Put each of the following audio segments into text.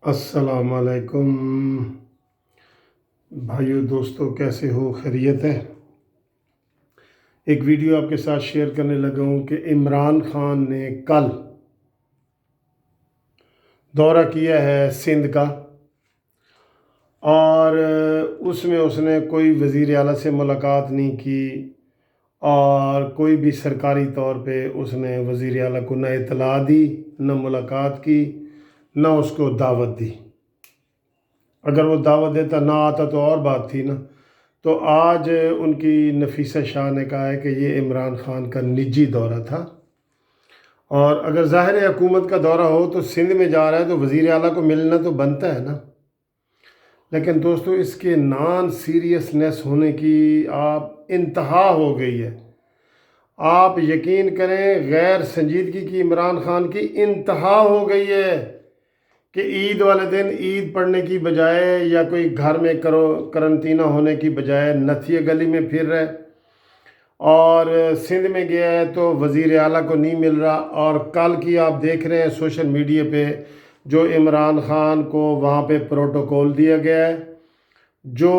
السلام علیکم بھائیو دوستو، کیسے ہو؟ خیریت ہے؟ ایک ویڈیو آپ کے ساتھ شیئر کرنے لگا ہوں کہ عمران خان نے کل دورہ کیا ہے سندھ کا، اور اس میں اس نے کوئی وزیر اعلیٰ سے ملاقات نہیں کی، اور کوئی بھی سرکاری طور پہ اس نے وزیر اعلیٰ کو نہ اطلاع دی، نہ ملاقات کی، نہ اس کو دعوت دی۔ اگر وہ دعوت دیتا نہ آتا تو اور بات تھی نا۔ تو آج ان کی نفیسہ شاہ نے کہا ہے کہ یہ عمران خان کا نجی دورہ تھا، اور اگر ظاہر حکومت کا دورہ ہو تو سندھ میں جا رہا ہے تو وزیر اعلیٰ کو ملنا تو بنتا ہے نا۔ لیکن دوستو، اس کے نان سیریسنس ہونے کی آپ انتہا ہو گئی ہے۔ آپ یقین کریں، غیر سنجیدگی کی عمران خان کی انتہا ہو گئی ہے کہ عید والے دن عید پڑھنے کی بجائے یا کوئی گھر میں قرنطینہ ہونے کی بجائے نتھیہ گلی میں پھر رہے، اور سندھ میں گیا ہے تو وزیر اعلیٰ کو نہیں مل رہا۔ اور کل کی آپ دیکھ رہے ہیں سوشل میڈیا پہ جو عمران خان کو وہاں پہ پروٹوکول دیا گیا ہے، جو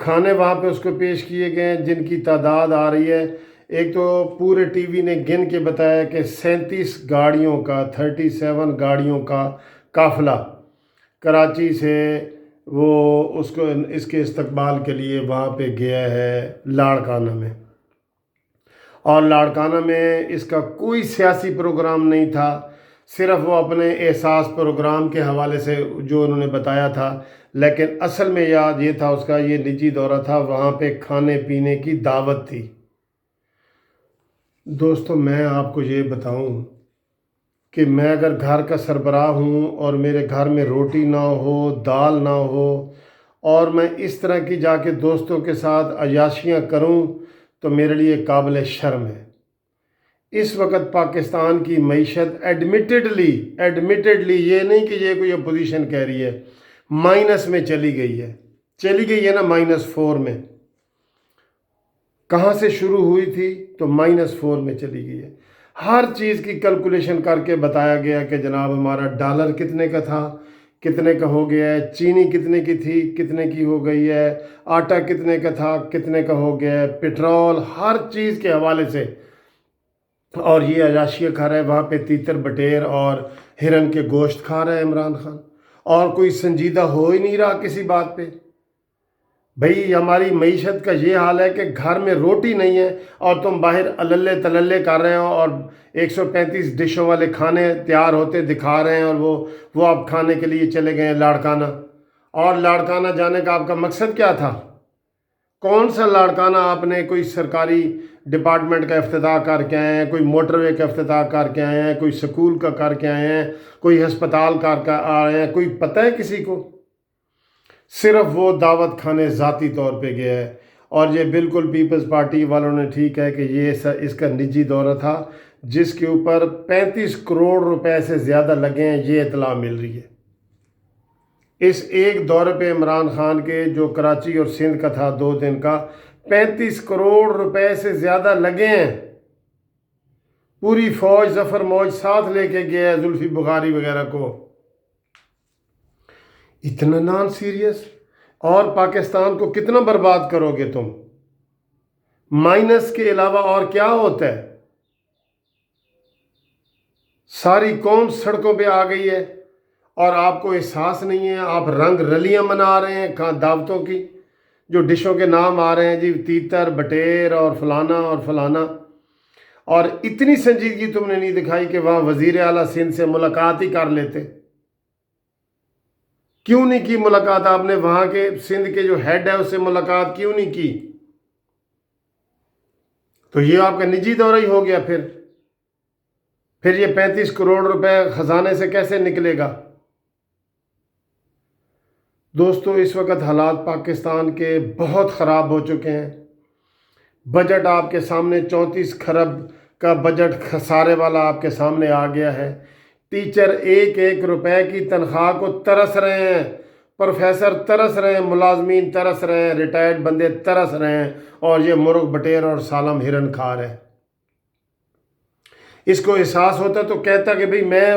کھانے وہاں پہ اس کو پیش کیے گئے ہیں، جن کی تعداد آ رہی ہے، ایک تو پورے ٹی وی نے گن کے بتایا کہ 37 گاڑیوں کا 37 گاڑیوں کا قافلہ کراچی سے وہ اس کے استقبال کے لیے وہاں پہ گیا ہے لاڑکانہ میں۔ اور لاڑکانہ میں اس کا کوئی سیاسی پروگرام نہیں تھا، صرف وہ اپنے احساس پروگرام کے حوالے سے جو انہوں نے بتایا تھا، لیکن اصل میں یاد یہ تھا اس کا یہ نجی دورہ تھا، وہاں پہ کھانے پینے کی دعوت تھی۔ دوستو، میں آپ کو یہ بتاؤں کہ میں اگر گھر کا سربراہ ہوں اور میرے گھر میں روٹی نہ ہو، دال نہ ہو، اور میں اس طرح کی جا کے دوستوں کے ساتھ عیاشیاں کروں تو میرے لیے قابل شرم ہے۔ اس وقت پاکستان کی معیشت ایڈمیٹڈلی یہ نہیں کہ یہ کوئی اپوزیشن کہہ رہی ہے، مائنس میں چلی گئی ہے نا، -4 میں۔ کہاں سے شروع ہوئی تھی تو -4 میں چلی گئی ہے۔ ہر چیز کی کیلکولیشن کر کے بتایا گیا کہ جناب ہمارا ڈالر کتنے کا تھا، کتنے کا ہو گیا ہے، چینی کتنے کی تھی، کتنے کی ہو گئی ہے، آٹا کتنے کا تھا، کتنے کا ہو گیا ہے، پیٹرول، ہر چیز کے حوالے سے۔ اور یہ عیاشیاں کھا رہا ہے، وہاں پہ تیتر بٹیر اور ہرن کے گوشت کھا رہا ہے عمران خان، اور کوئی سنجیدہ ہو ہی نہیں رہا کسی بات پہ۔ بھئی، ہماری معیشت کا یہ حال ہے کہ گھر میں روٹی نہیں ہے اور تم باہر اللے تللے کر رہے ہو، اور 135 ڈشوں والے کھانے تیار ہوتے دکھا رہے ہیں، اور وہ آپ کھانے کے لیے چلے گئے ہیں لاڑکانہ۔ اور لاڑکانہ جانے کا آپ کا مقصد کیا تھا؟ کون سا لاڑکانہ؟ آپ نے کوئی سرکاری ڈپارٹمنٹ کا افتتاح کر کے آئے ہیں، کوئی موٹر وے کا افتتاح کر کے آئے ہیں، کوئی سکول کا کر کے آئے ہیں، کوئی ہسپتال کر کے آئے ہیں، کوئی پتہ ہے کسی کو؟ صرف وہ دعوت کھانے ذاتی طور پہ گیا ہے۔ اور یہ بالکل پیپلز پارٹی والوں نے ٹھیک ہے کہ یہ اس کا نجی دورہ تھا، جس کے اوپر 35 کروڑ روپے سے زیادہ لگے ہیں، یہ اطلاع مل رہی ہے۔ اس ایک دورے پہ عمران خان کے جو کراچی اور سندھ کا تھا 2 دن کا، 35 کروڑ روپے سے زیادہ لگے ہیں۔ پوری فوج، ظفر موج ساتھ لے کے گیا ہے، زلفی بخاری وغیرہ کو۔ اتنا نان سیریس! اور پاکستان کو کتنا برباد کرو گے تم؟ مائنس کے علاوہ اور کیا ہوتا ہے؟ ساری قوم سڑکوں پہ آ گئی ہے اور آپ کو احساس نہیں ہے۔ آپ رنگ رلیاں منا رہے ہیں دعوتوں کی، جو ڈشوں کے نام آ رہے ہیں جی، تیتر بٹیر اور فلانا اور فلانا۔ اور اتنی سنجیدگی تم نے نہیں دکھائی کہ وہاں وزیر اعلیٰ سندھ سے ملاقات ہی کر لیتے۔ کیوں نہیں کی ملاقات آپ نے؟ وہاں کے سندھ کے جو ہیڈ ہے اس سے ملاقات کیوں نہیں کی؟ تو یہ آپ کا نجی دورہ ہی ہو گیا۔ پھر یہ 35 کروڑ روپے خزانے سے کیسے نکلے گا؟ دوستو، اس وقت حالات پاکستان کے بہت خراب ہو چکے ہیں۔ بجٹ آپ کے سامنے 34 کھرب کا بجٹ خسارے والا آپ کے سامنے آ گیا ہے۔ ٹیچر 1 روپے کی تنخواہ کو ترس رہے ہیں، پروفیسر ترس رہے ہیں، ملازمین ترس رہے ہیں، ریٹائرڈ بندے ترس رہے ہیں، اور یہ مرغ بٹیر اور سالم ہرن کھا رہے ہیں۔ اس کو احساس ہوتا تو کہتا کہ بھئی میں